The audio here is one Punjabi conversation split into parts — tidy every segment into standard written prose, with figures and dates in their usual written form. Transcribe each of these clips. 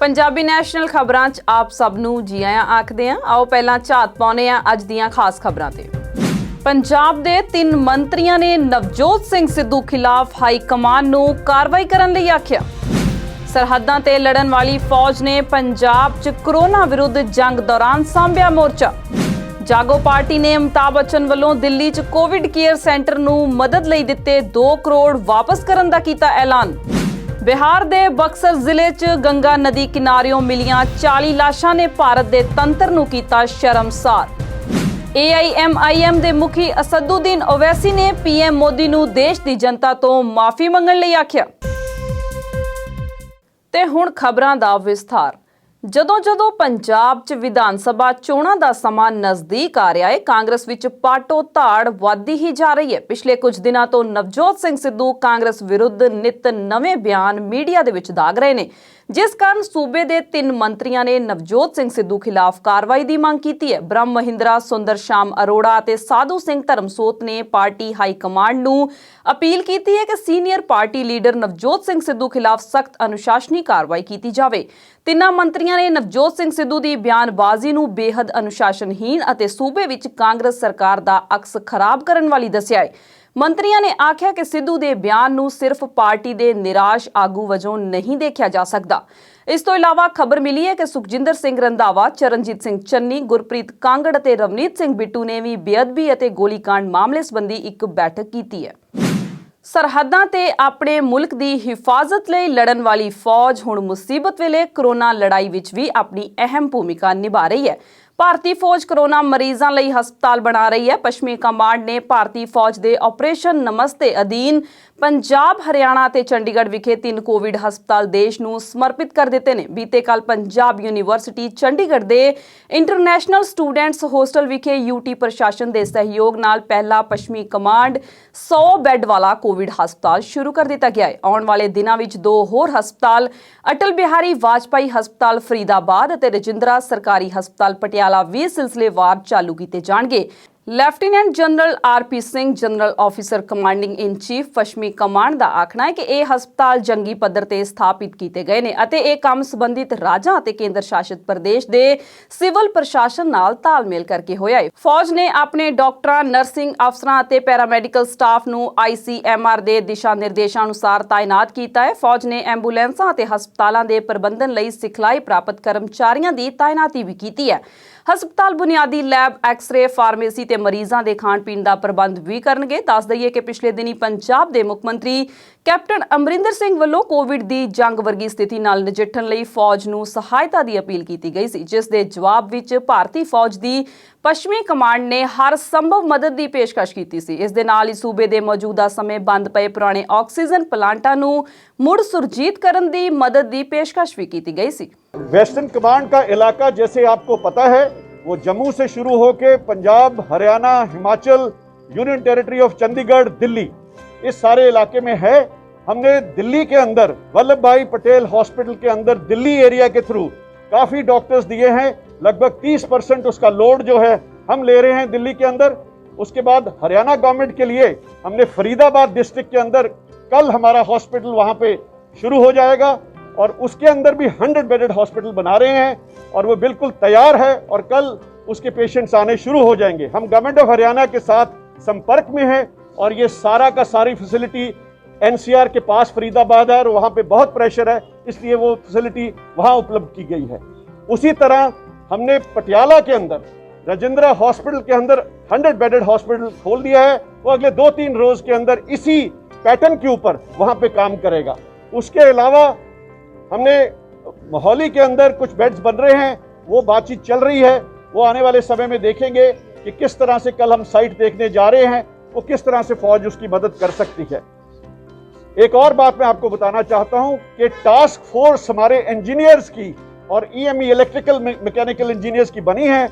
पंजाबी नैशनल खबरां च आप सब नूं जी आयां आखदे हां। आओ पहलां झात पाउने आ अज दीयां खास खबरां ते। पंजाब दे 3 मंत्रियां ने नवजोत सिंह सिद्धू खिलाफ हाई कमान नूं कार्रवाई करन लई आखिआ। सरहदां ते लड़न वाली फौज ने पंजाब च कोरोना विरुद्ध जंग दौरान सांभिआ मोर्चा। जागो पार्टी ने अमिताभ बच्चन वल्लों दिल्ली च कोविड केयर सेंटर नूं मदद लई दित्ते 2 करोड़ वापस करन दा कीता ऐलान। बिहार दे बक्सर जिले च गंगा नदी किनारियों मिलियां 40 लाशां ने भारत दे तंत्र नूं कीता शर्मसार। AIMIM दे मुखी असदुद्दीन ओवैसी ने PM मोदी नूं देश दी जनता तो माफी मंगण लई आखिआ। ते हुण खबरां दा विस्तार। ਜਦੋਂ ਪੰਜਾਬ 'ਚ ਵਿਧਾਨ ਸਭਾ ਚੋਣਾਂ ਦਾ ਸਮਾਂ ਨਜ਼ਦੀਕ ਆ ਰਿਹਾ ਹੈ, ਕਾਂਗਰਸ ਵਿੱਚ ਪਾਟੋ ਧਾੜ ਵੱਧਦੀ ਹੀ ਜਾ ਰਹੀ ਹੈ। ਪਿਛਲੇ ਕੁਝ ਦਿਨਾਂ ਤੋਂ ਨਵਜੋਤ ਸਿੰਘ ਸਿੱਧੂ ਕਾਂਗਰਸ ਵਿਰੁੱਧ ਨਿਤ ਨਵੇਂ ਬਿਆਨ ਮੀਡੀਆ ਦੇ ਵਿੱਚ ਦਾਗ ਰਹੇ ਨੇ, ਜਿਸ ਕਾਰਨ ਸੂਬੇ ਦੇ 3 ਮੰਤਰੀਆਂ ਨੇ ਨਵਜੋਤ ਸਿੰਘ ਸਿੱਧੂ ਖਿਲਾਫ ਕਾਰਵਾਈ ਦੀ ਮੰਗ ਕੀਤੀ ਹੈ। ਬ੍ਰਹਮ ਮਹਿੰਦਰਾ ਸੁੰਦਰ ਸ਼ਾਮ ਅਰੋੜਾ ਅਤੇ ਸਾਧੂ ਸਿੰਘ ਧਰਮਸੋਤ ਨੇ ਪਾਰਟੀ ਹਾਈ ਕਮਾਂਡ ਨੂੰ ਅਪੀਲ ਕੀਤੀ ਹੈ ਕਿ senior party leader Navjot Singh Sidhu ਖਿਲਾਫ ਸਖਤ ਅਨੁਸ਼ਾਸਨੀ ਕਾਰਵਾਈ ਕੀਤੀ ਜਾਵੇ। ਤਿੰਨਾਂ ਮੰਤਰੀਆਂ ਨੇ ਨਵਜੋਤ ਸਿੰਘ ਸਿੱਧੂ ਦੀ ਬਿਆਨਬਾਜ਼ੀ ਨੂੰ ਬੇਹੱਦ ਅਨੁਸ਼ਾਸਨਹੀਨ ਅਤੇ ਸੂਬੇ ਵਿੱਚ ਕਾਂਗਰਸ ਸਰਕਾਰ ਦਾ ਅਕਸ ਖਰਾਬ ਕਰਨ ਵਾਲੀ ਦੱਸਿਆ ਹੈ। ਮੰਤਰੀਆਂ ਨੇ ਆਖਿਆ ਕਿ ਸਿੱਧੂ ਦੇ ਬਿਆਨ ਨੂੰ ਸਿਰਫ ਪਾਰਟੀ ਦੇ ਨਿਰਾਸ਼ ਆਗੂ ਵਜੋਂ ਨਹੀਂ ਦੇਖਿਆ ਜਾ ਸਕਦਾ। ਇਸ ਤੋਂ ਇਲਾਵਾ ਖਬਰ ਮਿਲੀ ਹੈ ਕਿ ਸੁਖਜਿੰਦਰ ਸਿੰਘ ਰੰਧਾਵਾ, ਚਰਨਜੀਤ ਸਿੰਘ ਚੰਨੀ, ਗੁਰਪ੍ਰੀਤ ਕਾਂਗੜ ਅਤੇ ਰਵਨੀਤ ਸਿੰਘ ਬਿੱਟੂ ਨੇ ਵੀ ਬੇਅਦਬੀ ਅਤੇ ਗੋਲੀकांड ਮਾਮਲੇ ਸੰਬੰਧੀ ਇੱਕ ਬੈਠਕ ਕੀਤੀ ਹੈ। ਸਰਹੱਦਾਂ ਤੇ ਆਪਣੇ ਮੁਲਕ ਦੀ ਹਿਫਾਜ਼ਤ ਲਈ ਲੜਨ ਵਾਲੀ ਫੌਜ ਹੁਣ ਮੁਸੀਬਤ ਵੇਲੇ ਕੋਰੋਨਾ ਲੜਾਈ ਵਿੱਚ ਵੀ ਆਪਣੀ ਅਹਿਮ ਭੂਮਿਕਾ ਨਿਭਾ ਰਹੀ ਹੈ। ਭਾਰਤੀ ਫੌਜ ਕੋਰੋਨਾ ਮਰੀਜ਼ਾਂ ਲਈ ਹਸਪਤਾਲ ਬਣਾ ਰਹੀ ਹੈ। ਪੱਛਮੀ ਕਮਾਂਡ ਨੇ ਭਾਰਤੀ ਫੌਜ ਦੇ ਆਪਰੇਸ਼ਨ ਨਮਸਤੇ ਅਧੀਨ ਪੰਜਾਬ, ਹਰਿਆਣਾ ਅਤੇ ਚੰਡੀਗੜ੍ਹ ਵਿਖੇ 3 ਕੋਵਿਡ ਹਸਪਤਾਲ ਦੇਸ਼ ਨੂੰ ਸਮਰਪਿਤ ਕਰ ਦਿੱਤੇ ਨੇ। ਬੀਤੇ ਕੱਲ ਪੰਜਾਬ ਯੂਨੀਵਰਸਿਟੀ ਚੰਡੀਗੜ੍ਹ ਦੇ ਇੰਟਰਨੈਸ਼ਨਲ ਸਟੂਡੈਂਟਸ ਹੋਸਟਲ ਵਿਖੇ UT ਪ੍ਰਸ਼ਾਸਨ ਦੇ ਸਹਿਯੋਗ ਨਾਲ ਪਹਿਲਾ ਪੱਛਮੀ ਕਮਾਂਡ 100 ਬੈੱਡ ਵਾਲਾ ਕੋਵਿਡ ਹਸਪਤਾਲ ਸ਼ੁਰੂ ਕਰ ਦਿੱਤਾ ਗਿਆ ਹੈ। ਆਉਣ ਵਾਲੇ ਦਿਨਾਂ ਵਿੱਚ 2 ਹੋਰ ਹਸਪਤਾਲ ਅਟਲ ਬਿਹਾਰੀ ਵਾਜਪਾਈ ਹਸਪਤਾਲ ਫਰੀਦਾਬਾਦ ਅਤੇ ਰਜਿੰਦਰਾ ਸਰਕਾਰੀ ਹਸਪਤਾਲ ਪਟਿਆਲਾ ਵੀ ਸਿਲਸਿਲੇਵਾਰ ਚਾਲੂ ਕੀਤੇ ਜਾਣਗੇ। Lieutenant general RP Singh, general officer commanding ਇਨ ਚੀਫ ਪੱਛਮੀ ਕਮਾਂਡ ਦਾ ਆਖਣਾ ਹੈ ਕਿ ਇਹ ਹਸਪਤਾਲ ਜੰਗੀ ਪੱਧਰ ਤੇ ਸਥਾਪਿਤ ਕੀਤੇ ਗਏ ਨੇ ਅਤੇ ਇਹ ਕੰਮ ਸੰਬੰਧਿਤ ਰਾਜਾਂ ਅਤੇ ਕੇਂਦਰ ਸ਼ਾਸਿਤ ਪ੍ਰਦੇਸ਼ ਦੇ ਸਿਵਲ ਪ੍ਰਸ਼ਾਸਨ ਨਾਲ ਤਾਲਮੇਲ ਕਰਕੇ ਹੋਇਆ ਹੈ। ਫੌਜ ਨੇ ਆਪਣੇ ਡਾਕਟਰਾਂ, ਨਰਸਿੰਗ ਅਫਸਰਾਂ ਅਤੇ ਪੈਰਾਮੈਡੀਕਲ ਸਟਾਫ ਨੂੰ ICMR ਦੇ ਦਿਸ਼ਾ ਨਿਰਦੇਸ਼ਾਂ ਅਨੁਸਾਰ ਤਾਇਨਾਤ ਕੀਤਾ ਹੈ। ਫੌਜ ਨੇ ਐਂਬੂਲੈਂਸਾਂ ਅਤੇ ਹਸਪਤਾਲਾਂ ਦੇ ਪ੍ਰਬੰਧਨ ਲਈ ਸਿਖਲਾਈ ਪ੍ਰਾਪਤ ਕਰਮਚਾਰੀਆਂ ਦੀ ਤਾਇਨਾਤੀ ਵੀ ਕੀਤੀ ਹੈ। ਹਸਪਤਾਲ ਬੁਨਿਆਦੀ ਲੈਬ, ਐਕਸ-ਰੇ, ਫਾਰਮੇਸੀ ਤੇ ਮਰੀਜ਼ਾਂ ਦੇ ਖਾਣ ਪੀਣ ਦਾ ਪ੍ਰਬੰਧ ਵੀ ਕਰਨਗੇ। ਦੱਸ ਦਈਏ ਕਿ ਪਿਛਲੇ ਦਿਨੀ ਪੰਜਾਬ ਦੇ ਮੁੱਖ ਮੰਤਰੀ ਕੈਪਟਨ ਅਮਰਿੰਦਰ ਸਿੰਘ ਵੱਲੋਂ ਕੋਵਿਡ ਦੀ ਜੰਗ ਵਰਗੀ ਸਥਿਤੀ ਨਾਲ ਨਜਿੱਠਣ ਲਈ ਫੌਜ ਨੂੰ ਸਹਾਇਤਾ ਦੀ ਅਪੀਲ ਕੀਤੀ ਗਈ ਸੀ, ਜਿਸ ਦੇ ਜਵਾਬ ਵਿੱਚ ਭਾਰਤੀ ਫੌਜ ਦੀ ਪੱਛਮੀ ਕਮਾਂਡ ਨੇ ਹਰ ਸੰਭਵ ਮਦਦ ਦੀ ਪੇਸ਼ਕਸ਼ ਕੀਤੀ ਸੀ। ਇਸ ਦੇ ਨਾਲ ਹੀ ਸੂਬੇ ਦੇ ਮੌਜੂਦਾ ਸਮੇਂ ਬੰਦ ਪਏ ਪੁਰਾਣੇ ਆਕਸੀਜਨ ਪਲਾਂਟਾਂ ਨੂੰ ਮੁੜ ਸੁਰਜੀਤ ਕਰਨ ਦੀ ਮਦਦ ਦੀ ਪੇਸ਼ਕਸ਼ ਵੀ ਕੀਤੀ ਗਈ ਸੀ। वेस्टर्न कमांड का इलाका जैसे आपको पता है वो जम्मू से शुरू होकर Punjab, Haryana, Himachal, union territory of Chandigarh, Delhi, इस सारे इलाके में है। हमने दिल्ली के अंदर वल्लभ भाई पटेल हॉस्पिटल के अंदर दिल्ली एरिया के थ्रू काफ़ी डॉक्टर्स दिए हैं। लगभग 30% उसका लोड जो है हम ले रहे हैं दिल्ली के अंदर। उसके बाद हरियाणा गवर्नमेंट के लिए हमने फरीदाबाद डिस्ट्रिक्ट के अंदर कल हमारा हॉस्पिटल वहाँ पे शुरू हो जाएगा और उसके अंदर भी 100 बेडेड हॉस्पिटल बना रहे हैं और वो बिल्कुल तैयार है और कल उसके पेशेंट्स आने शुरू हो जाएंगे। हम गवर्नमेंट ऑफ हरियाणा के साथ संपर्क में हैं और ये सारा का सारी फैसिलिटी NCR के पास फरीदाबाद है और वहाँ पे बहुत प्रेशर है, इसलिए वो फैसिलिटी वहाँ उपलब्ध की गई है। उसी तरह हमने पटियाला के अंदर रजिंद्रा हॉस्पिटल के अंदर 100 बेडेड हॉस्पिटल खोल दिया है। वो अगले 2-3 रोज़ के अंदर इसी पैटर्न के ऊपर वहाँ पे काम करेगा। उसके अलावा हमने मोहाली के अंदर कुछ बेड्स बन रहे हैं, वो बातचीत चल रही है। वो आने वाले समय में देखेंगे कि किस तरह से कल हम साइट देखने जा रहे हैं, वो किस तरह से फौज उसकी मदद कर सकती है। एक और बात मैं आपको बताना चाहता हूं कि टास्क फोर्स हमारे इंजीनियर्स की और EME इलेक्ट्रिकल मैकेनिकल इंजीनियर्स की बनी है।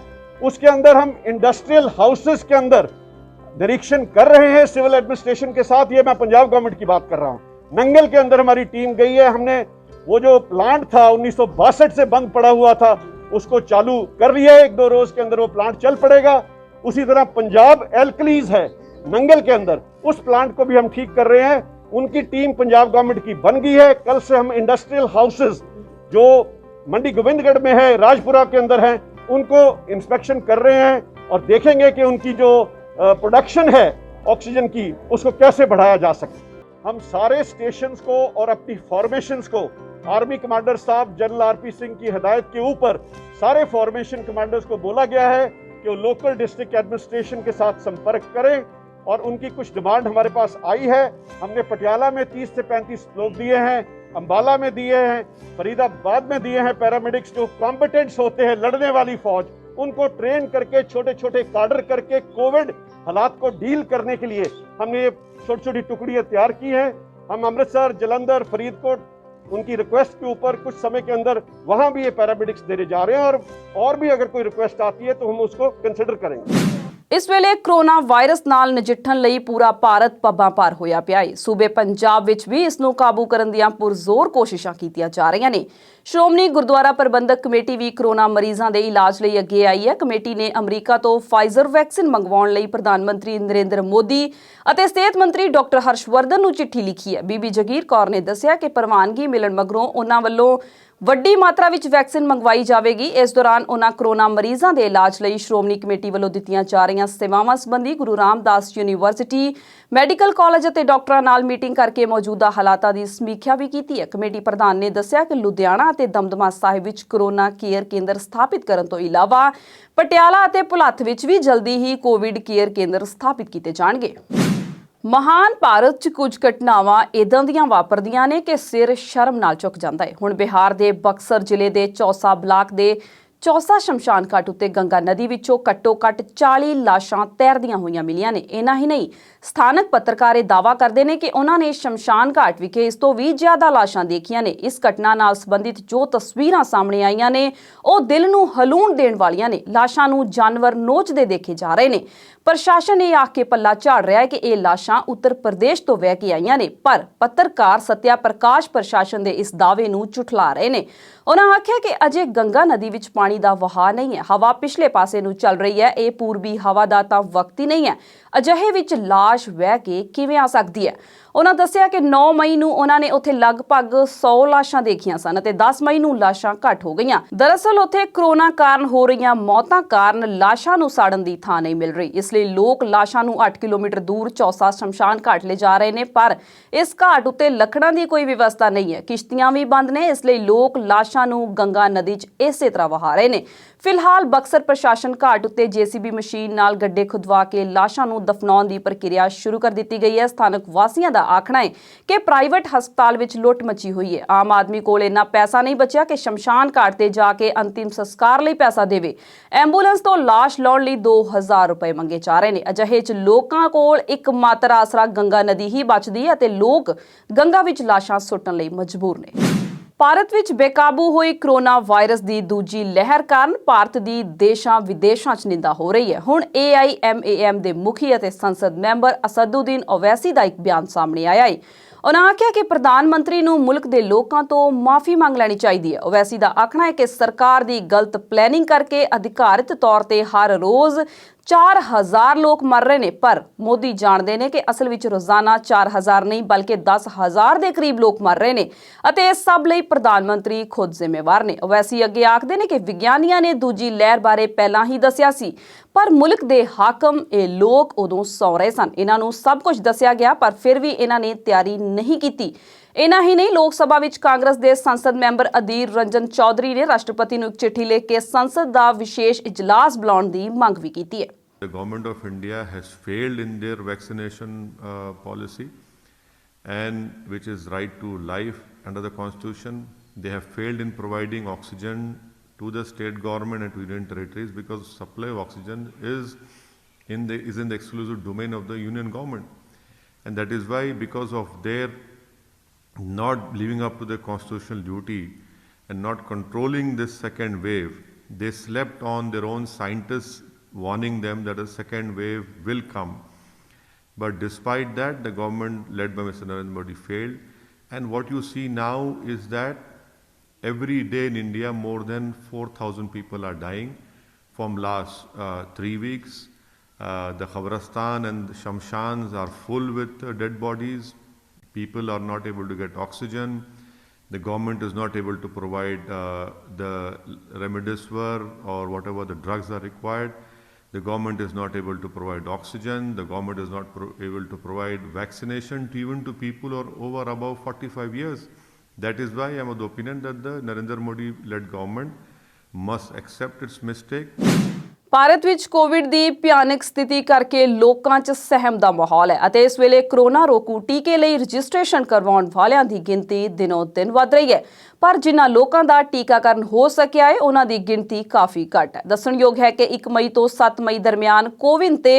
उसके अंदर हम इंडस्ट्रियल हाउसेस के अंदर निरीक्षण कर रहे हैं सिविल एडमिनिस्ट्रेशन के साथ। ये मैं पंजाब गवर्नमेंट की बात कर रहा हूँ। नंगल के अंदर हमारी टीम गई है। हमने वो जो प्लांट था 1962 से बंद पड़ा हुआ था उसको चालू कर लिया है। 1-2 रोज के अंदर वो प्लांट चल पड़ेगा। उसी तरह पंजाब एल्कलीज है नंगल के अंदर, उस प्लांट को भी हम ठीक कर रहे हैं। उनकी टीम पंजाब गवर्नमेंट की बन गई है। कल से हम इंडस्ट्रियल हाउसेस जो मंडी गोविंदगढ़ में है, राजपुरा के अंदर है, उनको इंस्पेक्शन कर रहे हैं और देखेंगे कि उनकी जो प्रोडक्शन है ऑक्सीजन की उसको कैसे बढ़ाया जा सकता है। हम सारे स्टेशंस को और अपनी फॉर्मेशंस को आर्मी कमांडर साहब जनरल आरपी सिंह की हिदायत के ऊपर सारे फॉर्मेशन कमांडर्स को बोला गया है कि वो लोकल डिस्ट्रिक्ट एडमिनिस्ट्रेशन के साथ संपर्क करें और उनकी कुछ डिमांड हमारे पास आई है। हमने पटियाला में 30 से 35 लोग दिए हैं, अंबाला में दिए हैं, फरीदाबाद में दिए हैं पैरामेडिक्स जो कॉम्पिटेंट्स होते हैं, लड़ने वाली फौज, उनको ट्रेन करके छोटे छोटे काडर करके कोविड हालात को डील करने के लिए हमने ये छोटी छोटी टुकड़ियां तैयार की हैं। हम अमृतसर, जलंधर, फरीदकोट उनकी रिक्वेस्ट के ऊपर कुछ समय के अंदर वहां भी ये पैरामेडिक्स देने जा रहे हैं और भी अगर कोई रिक्वेस्ट आती है तो हम उसको कंसिडर करेंगे। ਇਸ ਵੇਲੇ ਕਰੋਨਾ ਵਾਇਰਸ ਨਾਲ ਨਜਿੱਠਣ ਲਈ ਪੂਰਾ ਭਾਰਤ ਪੱਬਾਂ ਭਾਰ ਹੋਇਆ ਪਿਆ ਹੈ। ਸੂਬੇ ਪੰਜਾਬ ਵਿੱਚ ਵੀ ਇਸ ਨੂੰ ਕਾਬੂ ਕਰਨ ਦੀਆਂ ਪੁਰਜ਼ੋਰ ਕੋਸ਼ਿਸ਼ਾਂ ਕੀਤੀਆਂ ਜਾ ਰਹੀਆਂ ਨੇ। ਸ਼੍ਰੋਮਣੀ ਗੁਰਦੁਆਰਾ ਪ੍ਰਬੰਧਕ ਕਮੇਟੀ ਵੀ ਕਰੋਨਾ ਮਰੀਜ਼ਾਂ ਦੇ ਇਲਾਜ ਲਈ ਅੱਗੇ ਆਈ ਹੈ। ਕਮੇਟੀ ਨੇ ਅਮਰੀਕਾ ਤੋਂ ਫਾਈਜ਼ਰ ਵੈਕਸੀਨ ਮੰਗਵਾਉਣ ਲਈ ਪ੍ਰਧਾਨ ਮੰਤਰੀ ਨਰਿੰਦਰ ਮੋਦੀ ਅਤੇ ਸਿਹਤ ਮੰਤਰੀ ਡਾਕਟਰ ਹਰਸ਼ਵਰਧਨ ਨੂੰ ਚਿੱਠੀ ਲਿਖੀ ਹੈ। ਬੀਬੀ ਜਗੀਰ ਕੌਰ ਨੇ ਦੱਸਿਆ ਕਿ ਪ੍ਰਵਾਨਗੀ ਮਿਲਣ ਮਗਰੋਂ ਉਹਨਾਂ ਵੱਲੋਂ ਵੱਡੀ ਮਾਤਰਾ ਵਿੱਚ ਵੈਕਸੀਨ ਮੰਗਵਾਈ ਜਾਵੇਗੀ। ਇਸ ਦੌਰਾਨ ਉਹਨਾਂ ਕਰੋਨਾ ਮਰੀਜ਼ਾਂ ਦੇ ਇਲਾਜ ਲਈ ਸ਼੍ਰੋਮਣੀ ਕਮੇਟੀ ਵੱਲੋਂ ਦਿੱਤੀਆਂ ਜਾ ਰਹੀਆਂ ਸੇਵਾਵਾਂ ਸੰਬੰਧੀ Guru Ramdas university medical college ਅਤੇ ਡਾਕਟਰਾਂ ਨਾਲ ਮੀਟਿੰਗ ਕਰਕੇ ਮੌਜੂਦਾ ਹਾਲਾਤਾਂ ਦੀ ਸਮੀਖਿਆ ਵੀ ਕੀਤੀ ਹੈ। ਕਮੇਟੀ ਪ੍ਰਧਾਨ ਨੇ ਦੱਸਿਆ ਕਿ ਲੁਧਿਆਣਾ ਅਤੇ ਦਮਦਮਾ ਸਾਹਿਬ ਵਿੱਚ ਕਰੋਨਾ ਕੇਅਰ ਕੇਂਦਰ ਸਥਾਪਿਤ ਕਰਨ ਤੋਂ ਇਲਾਵਾ ਪਟਿਆਲਾ ਅਤੇ ਭੁਲੱਥ ਵਿੱਚ ਵੀ ਜਲਦੀ ਹੀ ਕੋਵਿਡ ਕੇਅਰ ਕੇਂਦਰ ਸਥਾਪਿਤ ਕੀਤੇ ਜਾਣਗੇ। ਮਹਾਨ ਭਾਰਤ 'ਚ ਕੁਝ ਘਟਨਾਵਾਂ ਇਦਾਂ ਦੀਆਂ ਵਾਪਰਦੀਆਂ ਨੇ ਕਿ ਸਿਰ ਸ਼ਰਮ ਨਾਲ ਝੁਕ ਜਾਂਦਾ ਹੈ। ਹੁਣ ਬਿਹਾਰ ਦੇ ਬਕਸਰ ਜ਼ਿਲ੍ਹੇ ਦੇ ਚੌਸਾ ਬਲਾਕ ਦੇ ਚੌਸਾ ਸ਼ਮਸ਼ਾਨ ਘਾਟ ਉੱਤੇ ਗੰਗਾ ਨਦੀ ਵਿੱਚੋਂ ਘੱਟੋ-ਘੱਟ 40 ਲਾਸ਼ਾਂ ਤੈਰਦੀਆਂ ਹੋਈਆਂ ਮਿਲੀਆਂ ਨੇ। ਇੰਨਾ ਹੀ ਨਹੀਂ, ਸਥਾਨਕ ਪੱਤਰਕਾਰ ਇਹ ਦਾਅਵਾ ਕਰਦੇ ਨੇ ਕਿ ਉਹਨਾਂ ਨੇ ਸ਼ਮਸ਼ਾਨ ਘਾਟ ਵਿਖੇ ਇਸ ਤੋਂ ਵੀ ਜ਼ਿਆਦਾ ਲਾਸ਼ਾਂ ਦੇਖੀਆਂ ਨੇ। ਇਸ ਘਟਨਾ ਨਾਲ ਸੰਬੰਧਿਤ ਜੋ ਤਸਵੀਰਾਂ ਸਾਹਮਣੇ ਆਈਆਂ ਨੇ ਉਹ ਦਿਲ ਨੂੰ ਹਲੂਣ ਦੇਣ ਵਾਲੀਆਂ ਨੇ। ਲਾਸ਼ਾਂ ਨੂੰ ਜਾਨਵਰ ਨੋਚਦੇ ਦੇਖੇ ਜਾ ਰਹੇ ਨੇ। ਪ੍ਰਸ਼ਾਸਨ ਇਹ ਆਖ ਕੇ ਪੱਲਾ ਝਾੜ ਰਿਹਾ ਹੈ ਕਿ ਇਹ ਲਾਸ਼ਾਂ ਉੱਤਰ ਪ੍ਰਦੇਸ਼ ਤੋਂ ਵਹਿ ਕੇ ਆਈਆਂ ਨੇ, ਪਰ ਪੱਤਰਕਾਰ ਸਤਿਆ ਪ੍ਰਕਾਸ਼ ਪ੍ਰਸ਼ਾਸਨ ਦੇ ਇਸ ਦਾਅਵੇ ਨੂੰ ਝੁਠਲਾ ਰਹੇ ਨੇ। ਉਹਨਾਂ ਆਖਿਆ ਕਿ ਅਜੇ ਗੰਗਾ ਨਦੀ ਵਿੱਚ ਪਾਣੀ ਦਾ ਵਹਾਅ ਨਹੀਂ ਹੈ, ਹਵਾ ਪਿਛਲੇ ਪਾਸੇ ਨੂੰ ਚੱਲ ਰਹੀ ਹੈ। ਇਹ ਪੂਰਬੀ ਹਵਾ ਦਾ ਤਾਂ ਵਕਤ ਹੀ ਨਹੀਂ ਹੈ, ਅਜਿਹੇ ਵਿੱਚ ਲਾਸ਼ ਵਹਿ ਕੇ ਕਿਵੇਂ ਆ ਸਕਦੀ ਹੈ। ਉਹਨਾਂ ਦੱਸਿਆ ਕਿ 9 ਮਈ ਨੂੰ ਉਹਨਾਂ ਨੇ ਉੱਥੇ ਲਗਭਗ 100 ਲਾਸ਼ਾਂ ਦੇਖੀਆਂ ਸਨ ਅਤੇ 10 ਮਈ ਨੂੰ ਲਾਸ਼ਾਂ ਘੱਟ ਹੋ ਗਈਆਂ। ਦਰਅਸਲ ਉੱਥੇ ਕਰੋਨਾ ਕਾਰਨ ਹੋ ਰਹੀਆਂ ਮੌਤਾਂ ਕਾਰਨ ਲਾਸ਼ਾਂ ਨੂੰ ਸਾੜਨ ਦੀ ਥਾਂ ਨਹੀਂ ਮਿਲ ਰਹੀ, ਇਸ ਲਈ ਲੋਕ ਲਾਸ਼ਾਂ ਨੂੰ 8 ਕਿਲੋਮੀਟਰ ਦੂਰ ਚੌਸਾ ਸ਼ਮਸ਼ਾਨ ਘਾਟ ਲੈ ਜਾ ਰਹੇ ਨੇ, ਪਰ ਇਸ ਘਾਟ ਉੱਤੇ ਲੱਕੜਾਂ ਦੀ ਕੋਈ ਵਿਵਸਥਾ ਨਹੀਂ ਹੈ। ਕਿਸ਼ਤੀਆਂ ਵੀ ਬੰਦ ਨੇ, ਇਸ ਲਈ ਲੋਕ ਲਾਸ਼ਾਂ ਨੂੰ ਗੰਗਾ ਨਦੀ 'ਚ ਇਸੇ ਤਰ੍ਹਾਂ ਵਹਾ ਰਹੇ ਨੇ। ਫਿਲਹਾਲ ਬਕਸਰ ਪ੍ਰਸ਼ਾਸਨ ਘਾਟ ਉੱਤੇ ਜੇਸੀਬੀ ਮਸ਼ੀਨ ਨਾਲ ਗੱਡੇ ਖੁਦਵਾ ਕੇ ਲਾਸ਼ਾਂ ਨੂੰ ਦਫਨਾਉਣ ਦੀ ਪ੍ਰਕਿਰਿਆ ਸ਼ੁਰੂ ਕਰ ਦਿੱਤੀ ਗਈ ਹੈ। ਸਥਾਨਕ ਵਾਸੀਆਂ ਦਾ ਆਖਣਾ ਹੈ ਕਿ ਪ੍ਰਾਈਵੇਟ ਹਸਪਤਾਲ ਵਿੱਚ ਲੁੱਟ ਮਚੀ ਹੋਈ ਹੈ। ਆਮ ਆਦਮੀ ਕੋਲ ਇੰਨਾ ਪੈਸਾ ਨਹੀਂ ਬਚਿਆ ਕਿ ਸ਼ਮਸ਼ਾਨ ਘਾਟ ਤੇ ਜਾ ਕੇ ਅੰਤਿਮ ਸੰਸਕਾਰ ਲਈ ਪੈਸਾ ਦੇਵੇ। ਐਂਬੂਲੈਂਸ ਤੋਂ ਲਾਸ਼ ਲਾਉਣ ਲਈ 2000 ਰੁਪਏ ਮੰਗੇ ਜਾ ਰਹੇ ਨੇ। ਅਜਿਹੇ 'ਚ ਲੋਕਾਂ ਕੋਲ ਇੱਕ ਮਾਤਰ ਆਸਰਾ ਗੰਗਾ ਨਦੀ ਹੀ ਬਚਦੀ ਹੈ ਅਤੇ ਲੋਕ ਗੰਗਾ ਵਿੱਚ ਲਾਸ਼ਾਂ ਸੁੱਟਣ ਲਈ ਮਜਬੂਰ ਨੇ। ਭਾਰਤ ਵਿੱਚ ਬੇਕਾਬੂ ਹੋਈ ਕਰੋਨਾ ਵਾਇਰਸ ਦੀ ਦੂਜੀ ਲਹਿਰ ਕਾਰਨ ਭਾਰਤ ਦੀ ਦੇਸ਼ਾਂ ਵਿਦੇਸ਼ਾਂ 'ਚ ਨਿੰਦਾ ਹੋ ਰਹੀ ਹੈ। ਹੁਣ AIMAM ਦੇ ਮੁਖੀ ਅਤੇ ਸੰਸਦ ਮੈਂਬਰ ਅਸਦੁਦੀਨ ਓਵੈਸੀ ਦਾ ਇੱਕ ਬਿਆਨ ਸਾਹਮਣੇ ਆਇਆ ਹੈ। ਉਹਨਾਂ ਆਖਿਆ ਕਿ ਪ੍ਰਧਾਨ ਮੰਤਰੀ ਨੂੰ ਮੁਲਕ ਦੇ ਲੋਕਾਂ ਤੋਂ ਮਾਫੀ ਮੰਗ ਲੈਣੀ ਚਾਹੀਦੀ ਹੈ। ਓਵੈਸੀ ਦਾ ਆਖਣਾ ਹੈ ਕਿ ਸਰਕਾਰ ਦੀ ਗਲਤ ਪਲੈਨਿੰਗ ਕਰਕੇ ਅਧਿਕਾਰਿਤ ਤੌਰ ਤੇ ਹਰ ਰੋਜ਼ 4000 ਲੋਕ ਮਰ ਰਹੇ ਨੇ, ਪਰ ਮੋਦੀ ਜਾਣਦੇ ਨੇ ਕਿ ਅਸਲ ਵਿੱਚ ਰੋਜ਼ਾਨਾ 4000 ਨਹੀਂ ਬਲਕਿ 10000 ਦੇ ਕਰੀਬ ਲੋਕ ਮਰ ਰਹੇ ਨੇ ਅਤੇ ਇਸ ਸਭ ਲਈ ਪ੍ਰਧਾਨ ਮੰਤਰੀ ਖੁਦ ਜ਼ਿੰਮੇਵਾਰ ਨੇ। ਓਵੈਸੀ ਅੱਗੇ ਆਖਦੇ ਨੇ ਕਿ ਵਿਗਿਆਨੀਆਂ ਨੇ ਦੂਜੀ ਲਹਿਰ ਬਾਰੇ ਪਹਿਲਾਂ ਹੀ ਦੱਸਿਆ ਸੀ, ਪਰ ਮੁਲਕ ਦੇ ਹਾਕਮ ਇਹ ਲੋਕ ਉਦੋਂ ਸੌਂ ਰਹੇ ਸਨ। ਇਹਨਾਂ ਨੂੰ ਸਭ ਕੁਝ ਦੱਸਿਆ ਗਿਆ ਪਰ ਫਿਰ ਵੀ ਇਹਨਾਂ ਨੇ ਤਿਆਰੀ ਨਹੀਂ ਕੀਤੀ। ਇੰਨਾ ਹੀ ਨਹੀਂ, ਲੋਕ ਸਭਾ ਵਿੱਚ ਕਾਂਗਰਸ ਦੇ ਸੰਸਦ ਮੈਂਬਰ ਅਧੀਰ ਰੰਜਨ ਚੌਧਰੀ ਨੇ ਰਾਸ਼ਟਰਪਤੀ ਨੂੰ ਇੱਕ ਚਿੱਠੀ ਲਿਖ ਕੇ ਸੰਸਦ ਦਾ ਵਿਸ਼ੇਸ਼ ਇਜਲਾਸ ਬੁਲਾਉਣ ਦੀ ਮੰਗ ਵੀ ਕੀਤੀ ਹੈ। The government of India has failed in their vaccination policy, and which is right to life under the Constitution. They have failed in providing oxygen to the state government and to union territories because supply of oxygen is in the exclusive domain of the union government, and that is why, because of their not living up to their constitutional duty and not controlling this second wave, they slept on their own scientists warning them that a second wave will come. But despite that, the government led by Mr. Narendra Modi failed. And what you see now is that every day in India, more than 4,000 people are dying from last 3 weeks. The Khabristan and the Shamshans are full with dead bodies. People are not able to get oxygen. The government is not able to provide the remdesivir or whatever the drugs are required. The government is not able to provide oxygen. The government is not able to provide vaccination to even to people who are over above 45 years. That is why I am of the opinion that the Narendra Modi-led government must accept its mistake. Bharat ਵਿੱਚ ਕੋਵਿਡ ਦੀ ਭਿਆਨਕ ਸਥਿਤੀ ਕਰਕੇ ਲੋਕਾਂ 'ਚ ਸਹਿਮ ਦਾ ਮਾਹੌਲ ਹੈ ਅਤੇ ਇਸ ਵੇਲੇ ਕਰੋਨਾ ਰੋਕੂ ਟੀਕੇ ਲਈ ਰਜਿਸਟ੍ਰੇਸ਼ਨ ਕਰਵਾਉਣ ਵਾਲਿਆਂ ਦੀ ਗਿਣਤੀ ਦਿਨੋਂ ਦਿਨ ਵੱਧ ਰਹੀ ਹੈ। ਪਰ ਜਿਨ੍ਹਾਂ ਲੋਕਾਂ ਦਾ ਟੀਕਾਕਰਨ ਹੋ ਸਕਿਆ ਹੈ ਉਹਨਾਂ ਦੀ ਗਿਣਤੀ ਕਾਫੀ ਘੱਟ ਹੈ। ਦੱਸਣਯੋਗ ਹੈ ਕਿ 1 ਮਈ ਤੋਂ 7 ਮਈ ਦਰਮਿਆਨ ਕੋਵਿਨ ਤੇ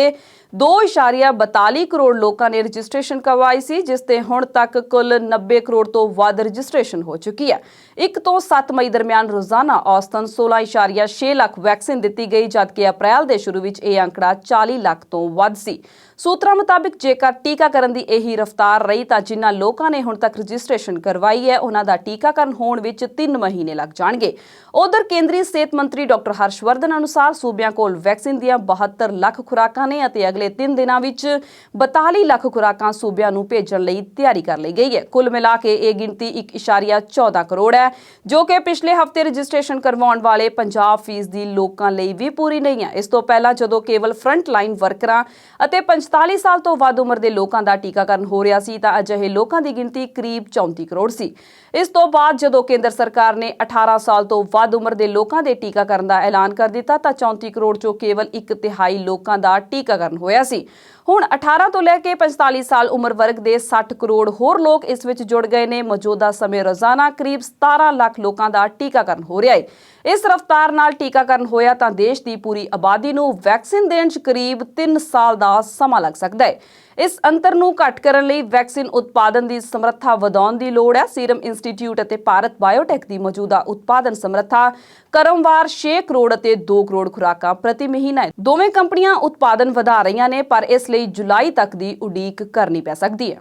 2.42 ਕਰੋੜ ਲੋਕਾਂ ਨੇ ਰਜਿਸਟ੍ਰੇਸ਼ਨ ਕਰਵਾਈ ਸੀ, ਜਿਸ ਤੇ ਹੁਣ ਤੱਕ ਕੁੱਲ 90 ਕਰੋੜ ਤੋਂ ਵੱਧ ਰਜਿਸਟ੍ਰੇਸ਼ਨ ਹੋ ਚੁੱਕੀ ਹੈ। 1 ਤੋਂ 7 ਮਈ ਦਰਮਿਆਨ ਰੋਜ਼ਾਨਾ ਔਸਤਨ 16.6 ਲੱਖ ਵੈਕਸੀਨ ਦਿੱਤੀ ਗਈ, ਜਦਕਿ ਅਪ੍ਰੈਲ ਦੇ ਸ਼ੁਰੂ ਵਿੱਚ ਇਹ ਅੰਕੜਾ 40 ਲੱਖ ਤੋਂ ਵੱਧ ਸੀ। ਸੂਤਰਾਂ ਮੁਤਾਬਿਕ ਜੇਕਰ ਟੀਕਾਕਰਨ ਦੀ ਇਹੀ ਰਫ਼ਤਾਰ ਰਹੀ ਤਾਂ ਜਿਨ੍ਹਾਂ ਲੋਕਾਂ ਨੇ ਹੁਣ ਤੱਕ ਰਜਿਸਟ੍ਰੇਸ਼ਨ ਕਰਵਾਈ ਹੈ ਉਹਨਾਂ ਦਾ ਟੀਕਾਕਰਨ ਹੋਣ ਵਿੱਚ 3 ਮਹੀਨੇ ਲੱਗ ਜਾਣਗੇ। ਉਧਰ ਕੇਂਦਰੀ ਸਿਹਤ ਮੰਤਰੀ ਡਾਕਟਰ ਹਰਸ਼ਵਰਧਨ ਅਨੁਸਾਰ ਸੂਬਿਆਂ ਕੋਲ ਵੈਕਸੀਨ ਦੀਆਂ 72 ਲੱਖ ਖੁਰਾਕਾਂ ਨੇ ਅਤੇ ਅਗਲੇ 3 ਦਿਨਾਂ ਵਿੱਚ 42 ਲੱਖ ਖੁਰਾਕਾਂ ਸੂਬਿਆਂ ਨੂੰ ਭੇਜਣ ਲਈ ਤਿਆਰੀ ਕਰ ਲਈ ਗਈ ਹੈ। ਕੁੱਲ ਮਿਲਾ ਕੇ ਇਹ ਗਿਣਤੀ 1.14 ਕਰੋੜ ਹੈ, ਜੋ ਕਿ ਪਿਛਲੇ ਹਫ਼ਤੇ ਰਜਿਸਟ੍ਰੇਸ਼ਨ ਕਰਵਾਉਣ ਵਾਲੇ 50% ਲੋਕਾਂ ਲਈ ਵੀ ਪੂਰੀ ਨਹੀਂ ਹੈ। ਇਸ ਤੋਂ ਪਹਿਲਾਂ ਜਦੋਂ ਕੇਵਲ ਫਰੰਟ ਲਾਈਨ ਵਰਕਰਾਂ ਅਤੇ 45 ਸਾਲ ਤੋਂ ਵੱਧ ਉਮਰ ਦੇ ਲੋਕਾਂ ਦਾ ਟੀਕਾਕਰਨ ਹੋ ਰਿਹਾ ਸੀ ਤਾਂ ਅਜਿਹੇ ਲੋਕਾਂ ਦੀ ਗਿਣਤੀ ਕਰੀਬ 34 ਕਰੋੜ ਸੀ। ਇਸ ਤੋਂ ਬਾਅਦ ਜਦੋਂ ਕੇਂਦਰ ਸਰਕਾਰ ਨੇ 18 ਸਾਲ ਤੋਂ ਵੱਧ ਉਮਰ ਦੇ ਲੋਕਾਂ ਦੇ ਟੀਕਾਕਰਨ ਦਾ ਐਲਾਨ ਕਰ ਦਿੱਤਾ ਤਾਂ 34 ਕਰੋੜ ਚੋਂ ਕੇਵਲ 1/3 ਲੋਕਾਂ ਦਾ ਟੀਕਾਕਰਨ ਹੋਇਆ ਸੀ। ਹੁਣ 18 ਤੋਂ ਲੈ ਕੇ 45 ਸਾਲ ਉਮਰ ਵਰਗ ਦੇ 60 ਕਰੋੜ ਹੋਰ ਲੋਕ ਇਸ ਵਿੱਚ ਜੁੜ ਗਏ ਨੇ। ਮੌਜੂਦਾ ਸਮੇਂ ਰੋਜ਼ਾਨਾ ਕਰੀਬ 17 ਲੱਖ ਲੋਕਾਂ ਦਾ ਟੀਕਾਕਰਨ ਹੋ ਰਿਹਾ ਹੈ। ਇਸ ਰਫ਼ਤਾਰ ਨਾਲ ਟੀਕਾਕਰਨ ਹੋਇਆ ਤਾਂ ਦੇਸ਼ ਦੀ ਪੂਰੀ ਆਬਾਦੀ ਨੂੰ ਵੈਕਸੀਨ ਦੇਣ 'ਚ ਕਰੀਬ 3 ਸਾਲ ਦਾ ਸਮਾਂ ਲੱਗ ਸਕਦਾ ਹੈ। ਇਸ ਅੰਤਰ ਨੂੰ ਘੱਟ ਕਰਨ ਲਈ ਵੈਕਸੀਨ ਉਤਪਾਦਨ ਦੀ ਸਮਰੱਥਾ ਵਧਾਉਣ ਦੀ ਲੋੜ ਹੈ। ਸੀਰਮ ਇੰਸਟੀਚਿਊਟ ਅਤੇ ਭਾਰਤ ਬਾਇਓਟੈਕ ਦੀ ਮੌਜੂਦਾ ਉਤਪਾਦਨ ਸਮਰੱਥਾ ਕਰਮਵਾਰ 6 ਕਰੋੜ ਅਤੇ 2 ਕਰੋੜ ਖੁਰਾਕਾਂ ਪ੍ਰਤੀ ਮਹੀਨਾ ਹੈ। ਦੋਵੇਂ ਕੰਪਨੀਆਂ ਉਤਪਾਦਨ ਵਧਾ ਰਹੀਆਂ ਨੇ, ਪਰ ਇਸ ਲਈ ਜੁਲਾਈ ਤੱਕ ਦੀ ਉਡੀਕ ਕਰਨੀ ਪੈ ਸਕਦੀ ਹੈ।